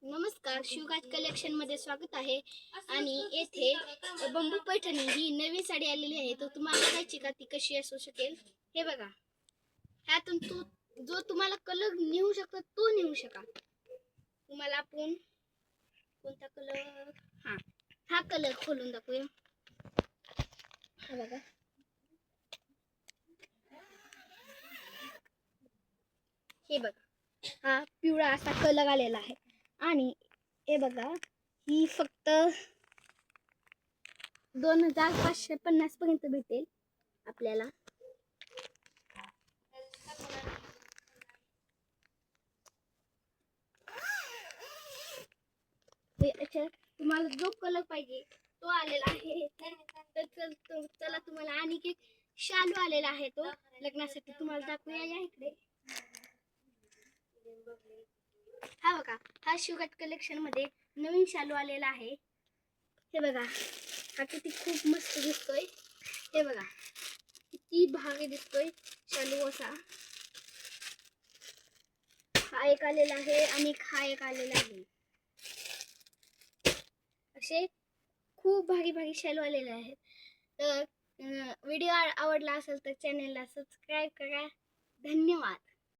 नमस्कार, शिवराज कलेक्शन मध्ये स्वागत आहे. आणि येथे बंबू पैठणी ही नवीन साडी आलेली आहे. तो तुम्हाला बघायची का ती कशी असू शकेल? हे बघा, ह्यातून जो तुम्हाला कलर निवडू शकतो तो निवडू शका. तुम्हाला आपण कोणता कलर, हा कलर खोलून दाखवूया. हा बघा, हे बघा, हा पिवळा असा कलर आलेला आहे. आणि हे बघा, ही फक्त 2550 पर्यंत भेटेल आपल्याला. तुम्हाला जो कलर पाहिजे तो आलेला आहे. तर चला तुम्हाला आणि एक शालू आलेला आहे, तो लग्नासाठी तुम्हाला दाखवूया. या इकडे, हा बघा, हा शिवराज कलेक्शन मध्ये नवीन शालू आलेला आहे. हे बघा, हा किती खूप मस्त दिसतोय. हे बघा, किती भारी दिसतोय शालू असा. हा एक आलेला आहे आणि हा एक आलेला आहे. असे खूप भारी भारी शालू आलेले आहेत. तर व्हिडिओ आवडला असेल तर चॅनलला सबस्क्राईब करा. धन्यवाद.